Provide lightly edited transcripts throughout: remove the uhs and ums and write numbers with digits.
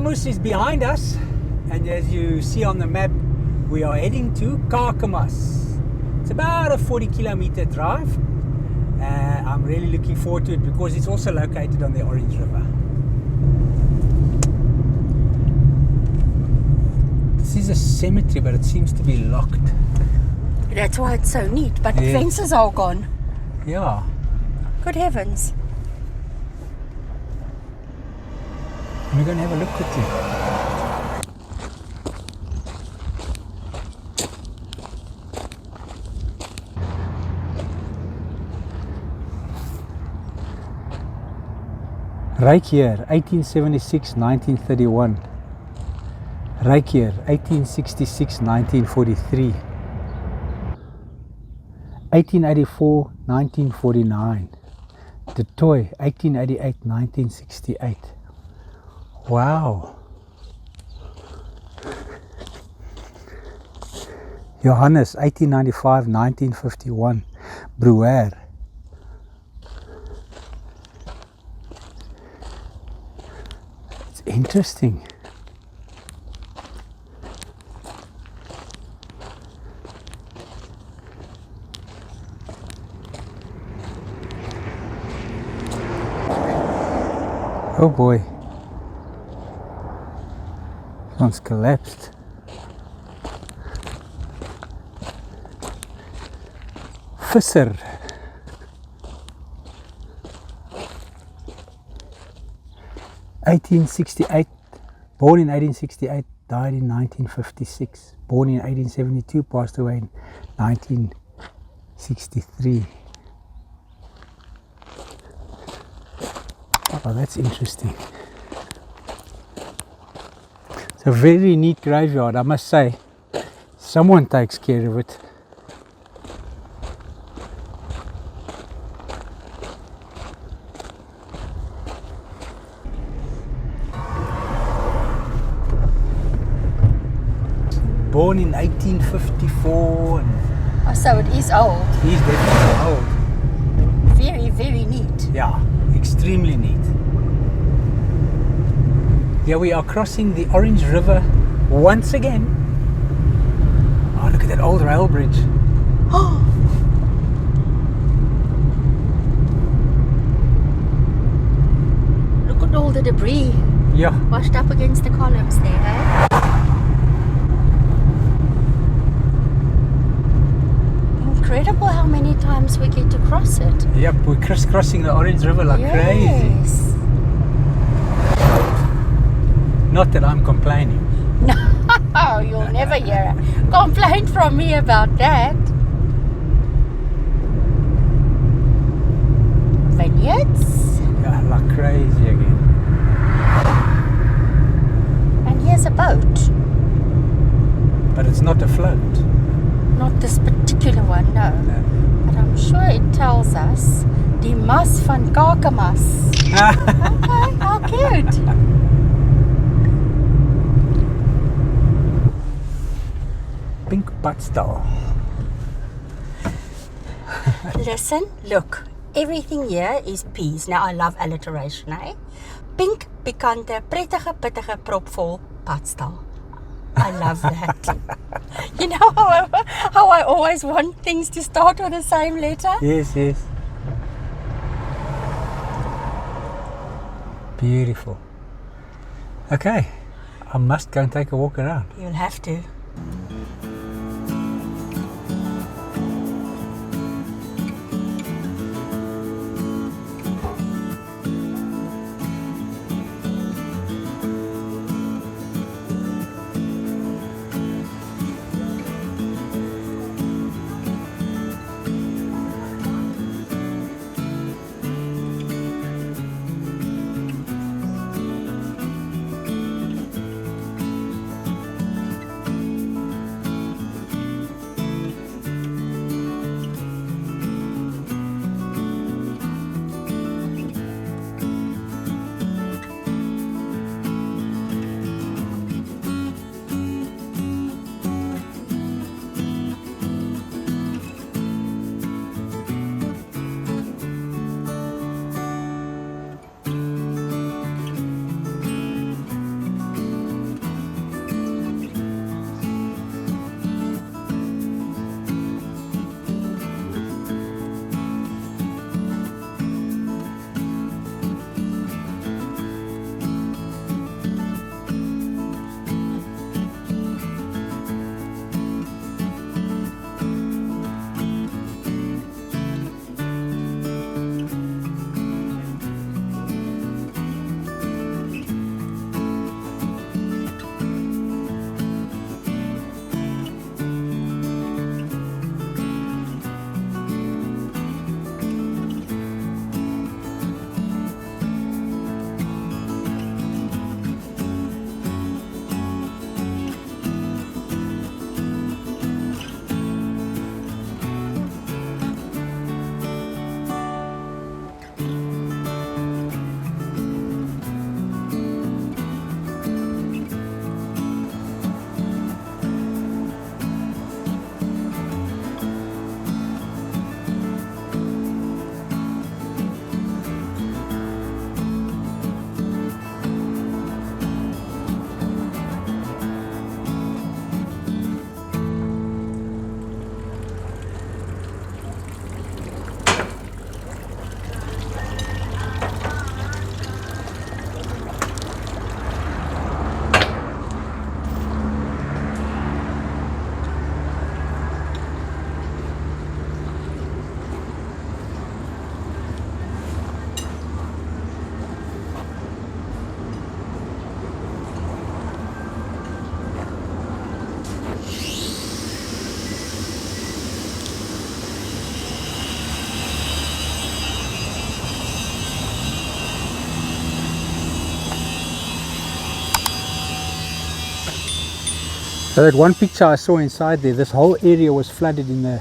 Kakamas is behind us, and as you see on the map, we are heading to Kakamas. It's about a 40-kilometer drive. I'm really looking forward to it because it's also located on the Orange River. This is a cemetery, but it seems to be locked. That's why it's so neat, but the fences are gone. Yeah. Good heavens. We're going to have a look quickly. Right here, 1876, 1931. Right here, 1866, 1943. 1884, 1949. The Toy, 1888, 1968. Wow. Johannes, 1895, 1951. Brewer. It's interesting. Oh boy. This one's collapsed. Visser. (1868), born in 1868, died in 1956. Born in 1872, passed away in 1963. Oh, that's interesting. It's a very neat graveyard, I must say. Someone takes care of it. Born in 1854. Oh, so it is old. He's definitely old. Very, very neat. Yeah, extremely neat. Here we are crossing the Orange River once again. Oh, look at that old rail bridge. Oh! Look at all the debris washed up against the columns there, eh? Incredible how many times we get to cross it. Yep, we're crisscrossing the Orange River like crazy. Not that I'm complaining. No, you'll never hear a complaint from me about that. Vineyards. Yeah, like crazy again. And here's a boat. But it's not afloat. Not this particular one, no. But I'm sure it tells us Die Mas van Kakamas. Okay, how cute. Pink padstal. Listen, look. Everything here is peas. Now I love alliteration, eh? Pink, pikante, prettige, pittige, propvol padstal. I love that. You know how I always want things to start with the same letter? Yes, yes. Beautiful. Okay, I must go and take a walk around. You'll have to. So that one picture I saw inside there, this whole area was flooded in the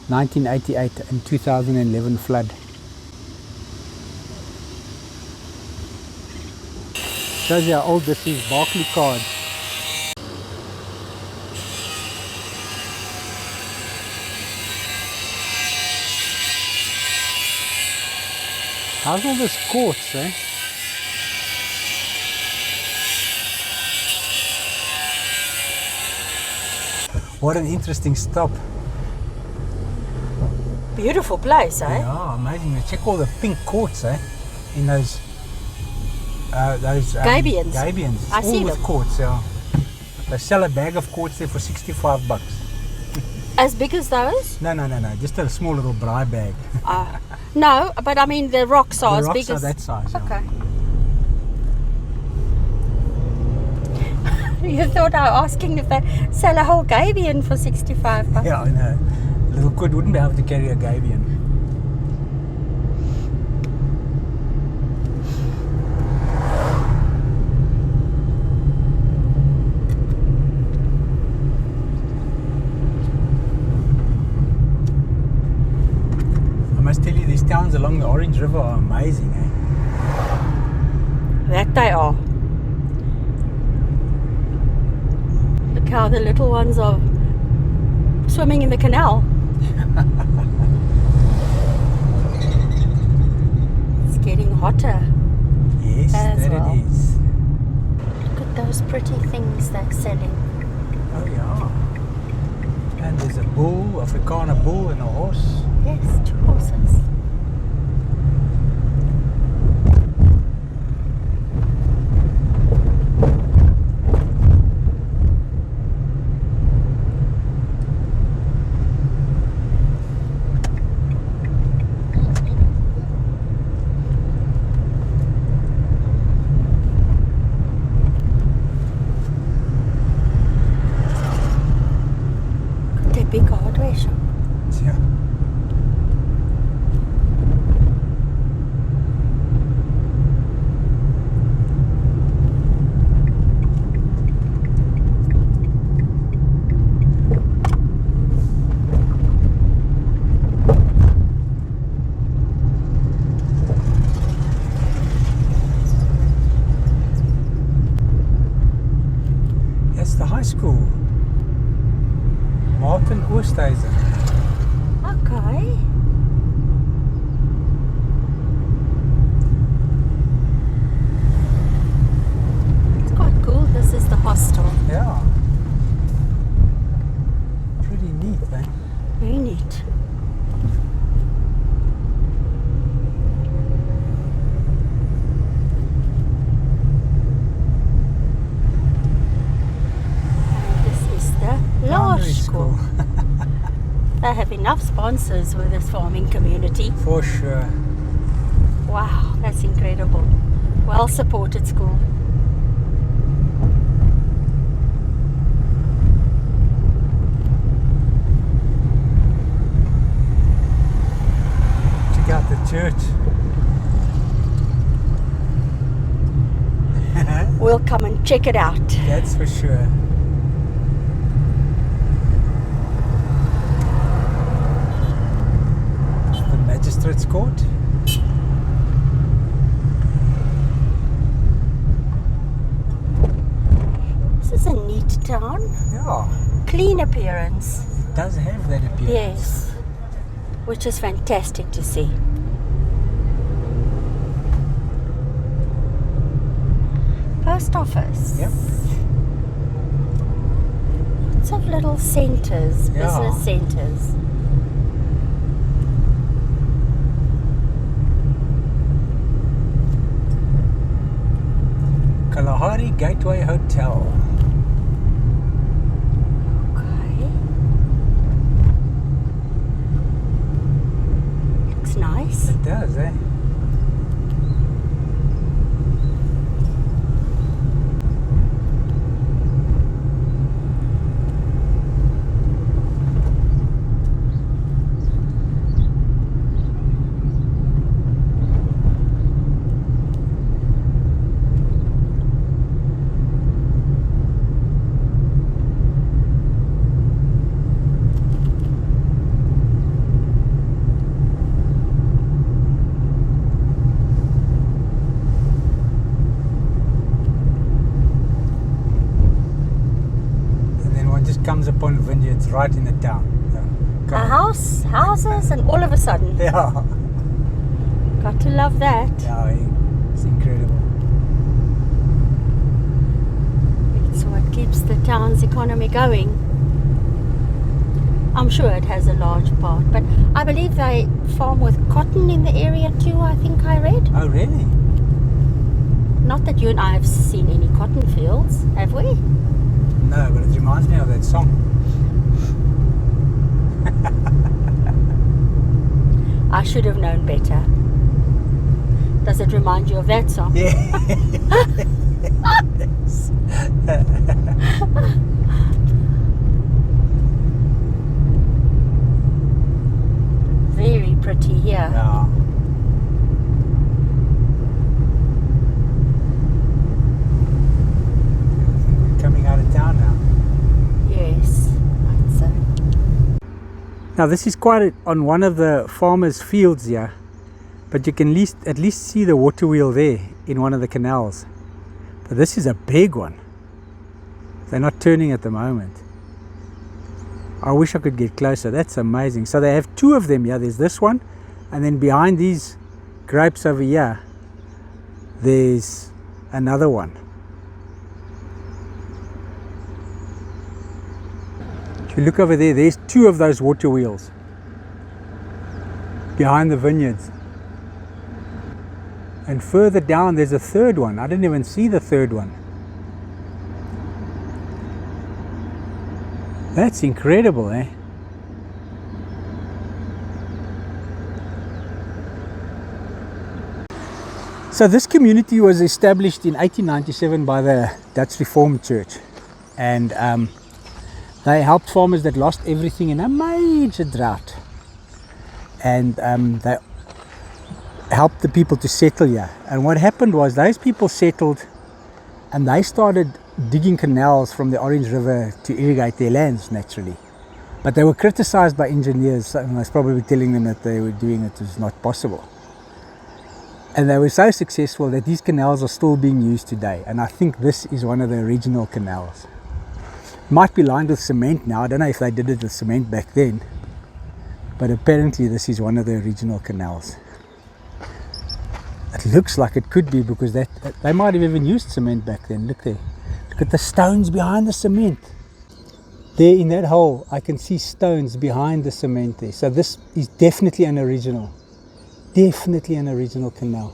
1988 and 2011 flood. Shows you how old this is, Barclay card. How's all this quartz, eh? What an interesting stop. Beautiful place, eh? Yeah, amazing. Check all the pink quartz, eh? In those Gabions. Gabions. I see all with them. quartz, yeah. They sell a bag of quartz there for $65. As big as those? No. Just a small little braai bag. No, but I mean the rocks are The as rocks big are as that size. Yeah. Okay. You thought I was asking if they sell a whole gabion for $65? Yeah, I know. Little kid wouldn't be able to carry a gabion. I must tell you, these towns along the Orange River are amazing, eh? That they are. Look how the little ones are swimming in the canal. It's getting hotter. Yes, As that well. it is. Look at those pretty things they're selling. Oh yeah. And there's a bull, Afrikaner bull and a horse. Yes, 2 horses. Got a big hardware shop. Yeah. That's the high school. Martin Oosthuizen. Okay. It's quite cool. This is the hostel. Yeah. Pretty neat, eh? Very neat. And this is the large Primary school. They have enough sponsors with this farming community. For sure. Wow, that's incredible. Well supported school. Check out the church. We'll come and check it out. That's for sure. It's the Magistrates Court. This is a neat town. Yeah, Clean appearance. it does have that appearance. Yes. Which is fantastic to see. Post office. Yep. Lots of little centres, Yeah. business centres. Kalahari Gateway Hotel. Okay. Looks nice. It does, eh? comes upon vineyards right in the town. A house, houses, and all of a sudden. Yeah. Got to love that. Yeah, it's incredible. It's what keeps the town's economy going. I'm sure it has a large part, but I believe they farm with cotton in the area too, I think I read. Oh, really? Not that you and I have seen any cotton fields, have we? No, but it reminds me of that song. I should have known better. Does it remind you of that song? Yeah. Very pretty here. Yeah. Coming out of town now. Yes, I'd say. Now this is quite on one of the farmers' fields here, but you can at least see the water wheel there in one of the canals. But this is a big one. They're not turning at the moment. I wish I could get closer. That's amazing. So they have two of them here. There's this one, and then behind these grapes over here, there's another one. If you look over there, there's two of those water wheels behind the vineyards. And further down, there's a third one. I didn't even see the third one. That's incredible, eh? So this community was established in 1897 by the Dutch Reformed Church, and they helped farmers that lost everything in a major drought, and they helped the people to settle here. And what happened was those people settled and they started digging canals from the Orange River to irrigate their lands naturally. But they were criticized by engineers, and I was probably telling them that they were doing it was not possible. And they were so successful that these canals are still being used today. And I think this is one of the original canals. Might be lined with cement now. I don't know if they did it with cement back then, but apparently this is one of the original canals. It looks like it could be, because they might have even used cement back then. Look there. Look at the stones behind the cement. There in that hole, I can see stones behind the cement there. So this is definitely an original. Definitely an original canal.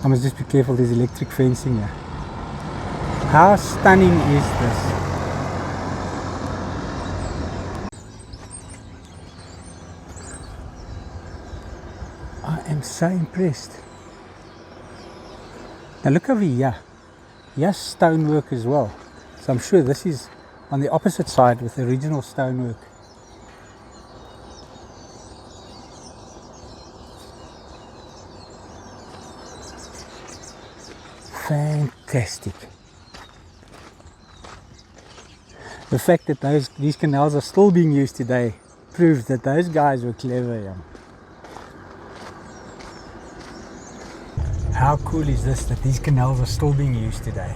I must just be careful, there's electric fencing here. How stunning is this? I am so impressed. Now look over here. Here's stonework as well. So I'm sure this is on the opposite side with the original stonework. Fantastic. The fact that these canals are still being used today proves that those guys were clever. Yeah. How cool is this that these canals are still being used today?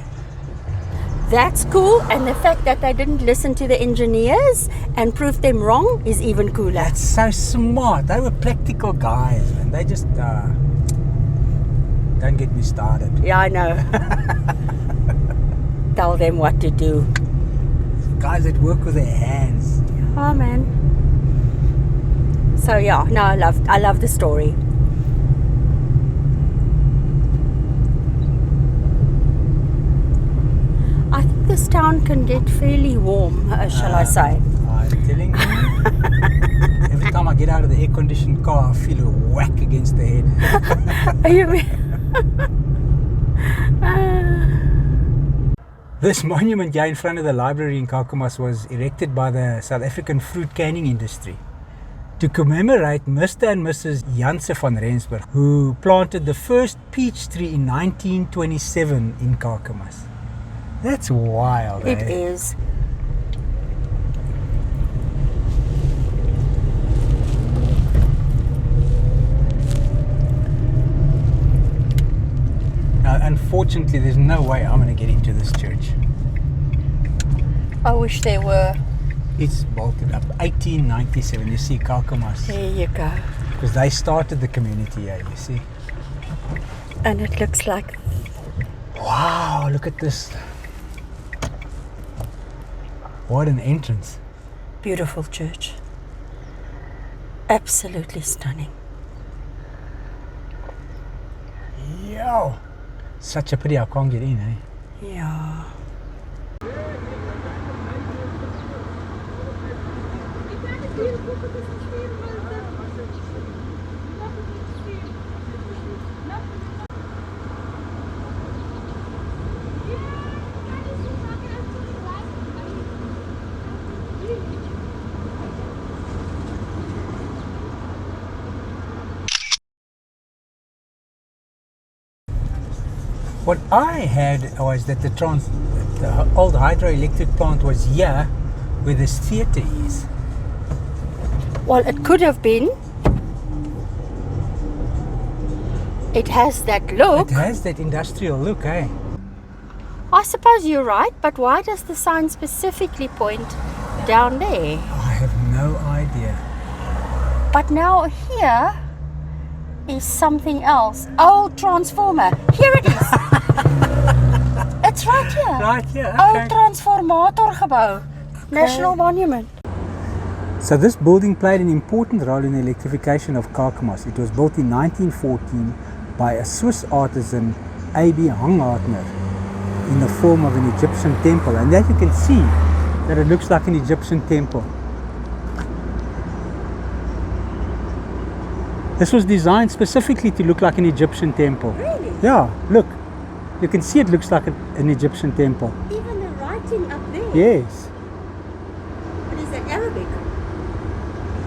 That's cool, and the fact that they didn't listen to the engineers and prove them wrong is even cooler. That's so smart. They were practical guys, and they just don't get me started. Yeah, I know. Tell them what to do. Guys that work with their hands. Oh man. So yeah, no, I love the story. I think this town can get fairly warm, shall I say. I'm telling you. Every time I get out of the air-conditioned car, I feel a whack against the head. You mean? This monument here in front of the library in Kakamas was erected by the South African fruit canning industry to commemorate Mr. and Mrs. Janse van Rensburg, who planted the first peach tree in 1927 in Kakamas. That's wild, It eh? is. Now, unfortunately, there's no way I'm going to get into this church. I wish there were. It's bolted up. 1897, you see Kakamas. There you go. Because they started the community here, you see. And it looks like. Wow, look at this. What an entrance. Beautiful church. Absolutely stunning. Yo! Such a pity I can't get in, eh? Yeah. What I had was that the old hydroelectric plant was here where this theatre is. Well, it could have been. It has that look. It has that industrial look, eh? I suppose you're right, but why does the sign specifically point down there? I have no idea. But now here is something else. Old transformer. Here it is. It's right here. Right here, Old okay. transformatorgebou. National Monument. So this building played an important role in the electrification of Kakamas. It was built in 1914 by a Swiss artisan, A.B. Hangartner, in the form of an Egyptian temple. And there you can see that it looks like an Egyptian temple. This was designed specifically to look like an Egyptian temple. Really? Yeah, look. You can see it looks like an Egyptian temple. Even the writing up there. Yes, But is that Arabic?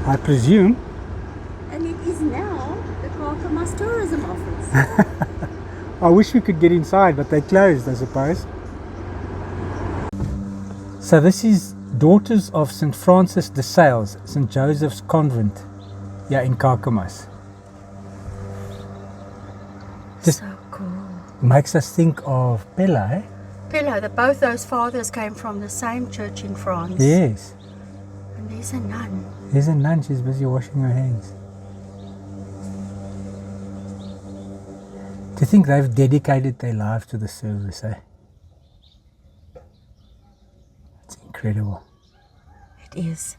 I presume. And it is now the Kakamas Tourism Office. I wish we could get inside, but they closed, I suppose. So this is Daughters of St. Francis de Sales, St. Joseph's Convent, here in Kakamas. Just So cool. makes us think of Pella, eh? Pillow, that both those fathers came from the same church in France. Yes. And there's a nun. There's a nun, she's busy washing her hands. To think they've dedicated their life to the service, eh? It's incredible. It is.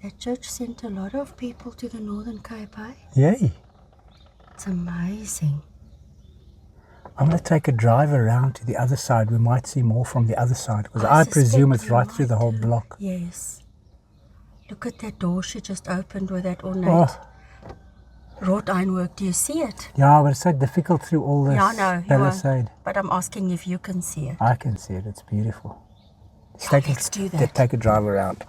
That church sent a lot of people to the Northern Cape, eh? Yay! It's amazing. I'm going to take a drive around to the other side. We might see more from the other side, because I presume it's suspect you right through the whole might. block. Yes. Look at that door she just opened with that ornate Oh, wrought ironwork. Do you see it? yeah, but it's so difficult through all this Yeah, I know. You palisade. won't. But I'm asking if you can see it. I can see it. It's beautiful. Let's do that. Take a drive around.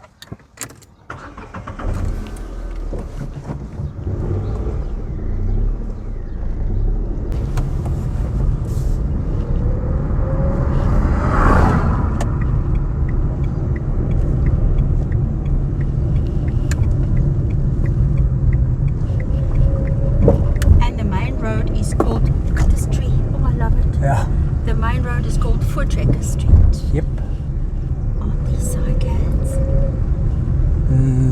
And the main road is called, look at this tree. Oh, I love it. Yeah. The main road is called Voortrekker Street. Yep. Aren't these cycads?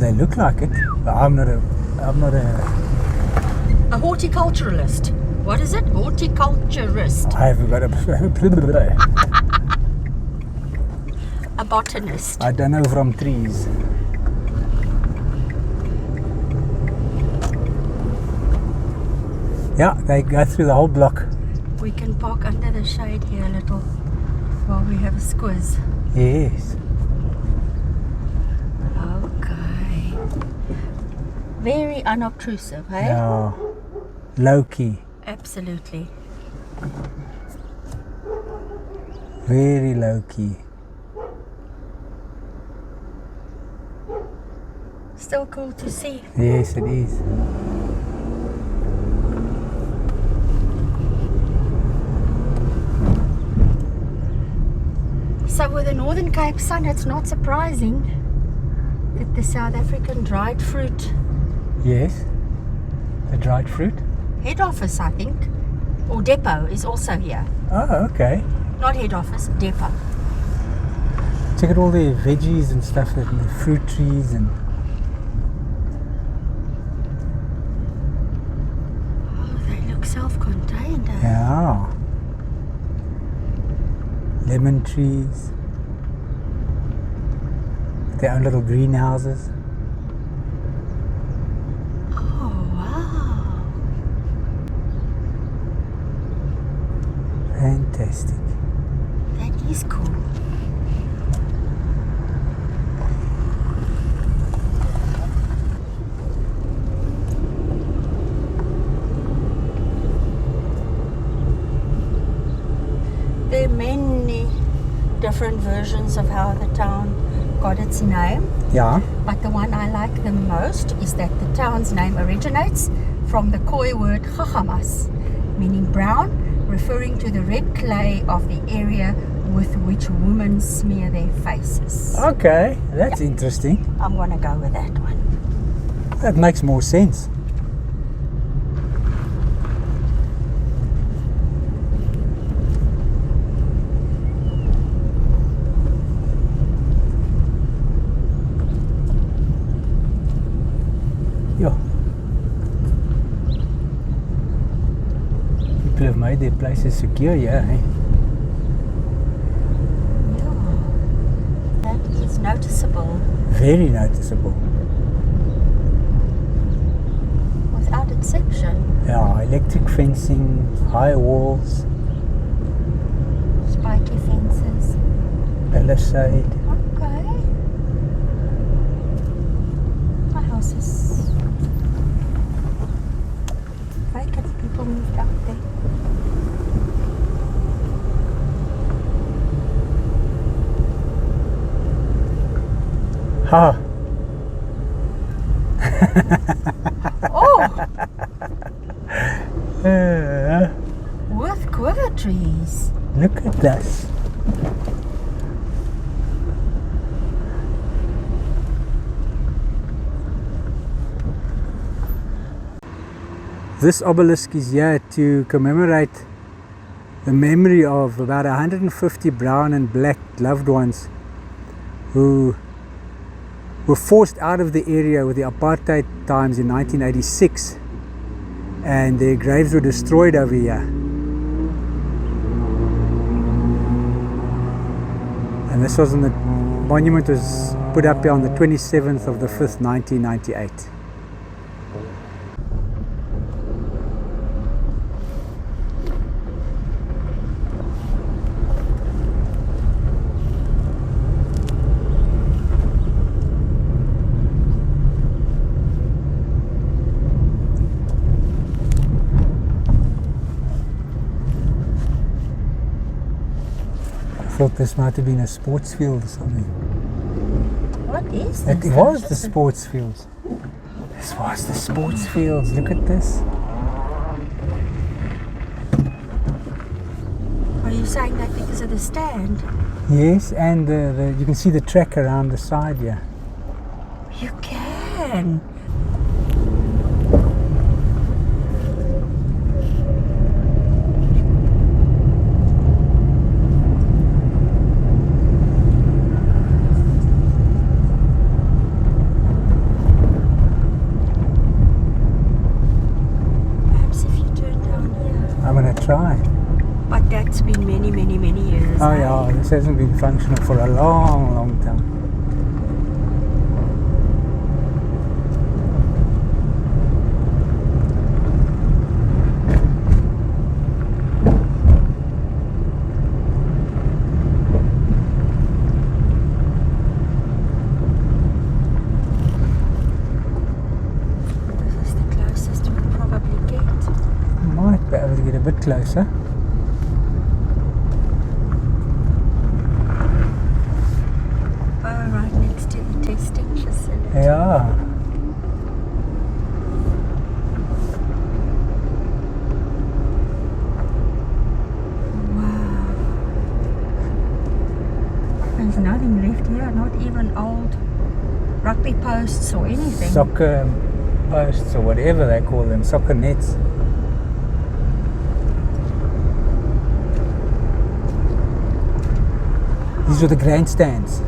They look like it. But I'm not a A horticulturalist. What is it? Horticulturist. I haven't got a A botanist. I don't know from trees. Yeah, they go through the whole block. We can park under the shade here a little while we have a squiz. Yes. Okay. Very unobtrusive, hey? Yeah. Low key. Absolutely. Very low key. Still cool to see. Yes, it is. So with the Northern Cape sun, it's not surprising that the South African dried fruit Yes. The dried fruit. head office, I think, or depot is also here. Oh, okay. Not head office, depot. Check out all the veggies and stuff and the fruit trees and Oh, they look self-contained. Eh? yeah. Lemon trees. Their own little greenhouses. Oh, wow. Fantastic. That is cool. There are many different versions of how the town got its name, Yeah. but the one I like the most is that the town's name originates from the Khoi word Kakamas, meaning brown, referring to the red clay of the area with which women smear their faces. Okay, that's interesting. I'm gonna go with that one. That makes more sense. Yeah. People have made their places secure, yeah. Eh? Yeah, that is noticeable. Very noticeable. Without exception. Yeah, electric fencing, high walls, Spiky fences. palisade. Okay. My house is vacant. People moved out there. Ha! Oh, Uh, with quiver trees. look at this. This obelisk is here to commemorate the memory of about 150 brown and black loved ones who were forced out of the area with the apartheid times in 1986, and their graves were destroyed over here. And this was on the monument was put up here on the 27th of the 5th, 1998. I thought this might have been a sports field or something. What is this? It was the sports fields. This was the sports fields. Look at this. Are you saying that because of the stand? Yes, and you can see the track around the side here. You can. Perhaps if you turn down here. I'm gonna try. But that's been many, many, many years. Oh eh? yeah, this hasn't been functional for a long, long time. This is the closest we'll probably get. Might be able to get a bit closer. Oh, right next to the testing facility. Yeah. Wow. There's nothing left here, not even old rugby posts or anything. Soccer posts or whatever they call them, soccer nets. These are the grandstands.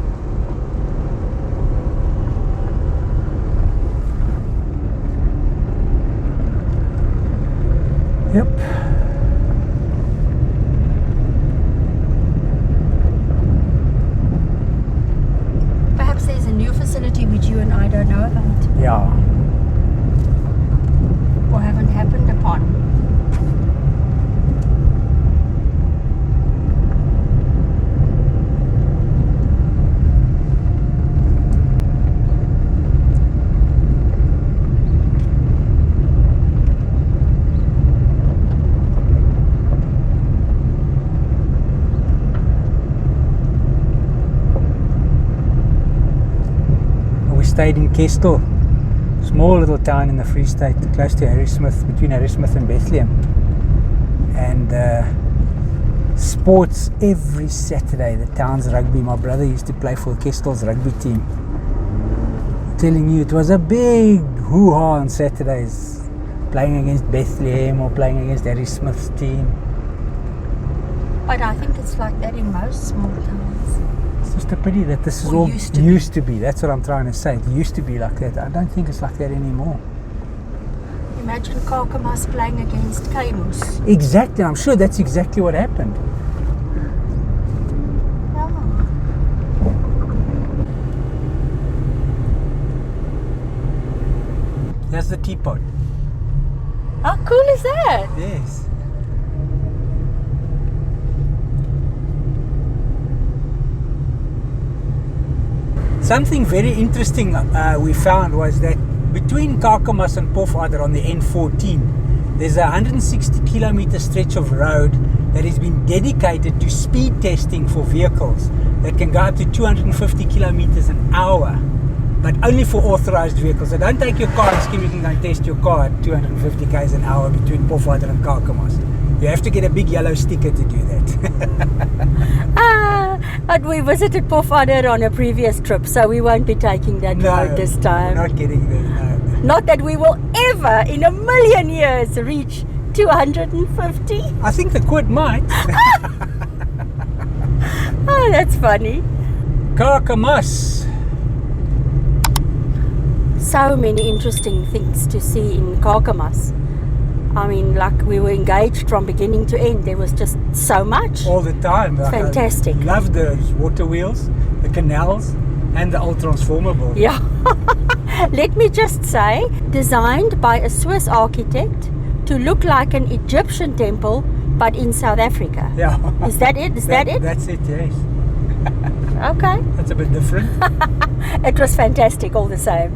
Yep. Perhaps there's a new facility which you and I don't know about Yeah. or haven't happened upon. We stayed in Kestel, small little town in the Free State, close to Harrismith, between Harrismith and Bethlehem. And sports every Saturday, the town's rugby. My brother used to play for Kestel's rugby team. I'm telling you, it was a big hoo-ha on Saturdays, playing against Bethlehem or playing against Harrismith's team. But I think it's like that in most small towns. It's just a pity that this is Or all used to be. That's what I'm trying to say. It used to be like that. I don't think it's like that anymore. Imagine Kakamas playing against Kakamas. Exactly. I'm sure that's exactly what happened. Oh. That's the teapot. How cool is that? Yes. Something very interesting we found was that between Kakamas and Pofadder on the N14, there's a 160 kilometer stretch of road that has been dedicated to speed testing for vehicles that can go up to 250 kilometers an hour, but only for authorized vehicles. So don't take your car and scheme you can go and test your car at 250 k's an hour between Pofadder and Kakamas. You have to get a big yellow sticker to do that. But we visited Pofadder on a previous trip, so we won't be taking that road this time. Not getting there, no. Not that we will ever in a million years reach 250. I think the quid might. Oh, that's funny. Kakamas. So many interesting things to see in Kakamas. I mean, like we were engaged from beginning to end. There was just so much. All the time. It's fantastic. I love the water wheels, the canals, and the old transformer building. Yeah. Let me just say, designed by a Swiss architect to look like an Egyptian temple, but in South Africa. Yeah. Is that it? Is that it? That's it, yes. Okay. That's a bit different. It was fantastic all the same.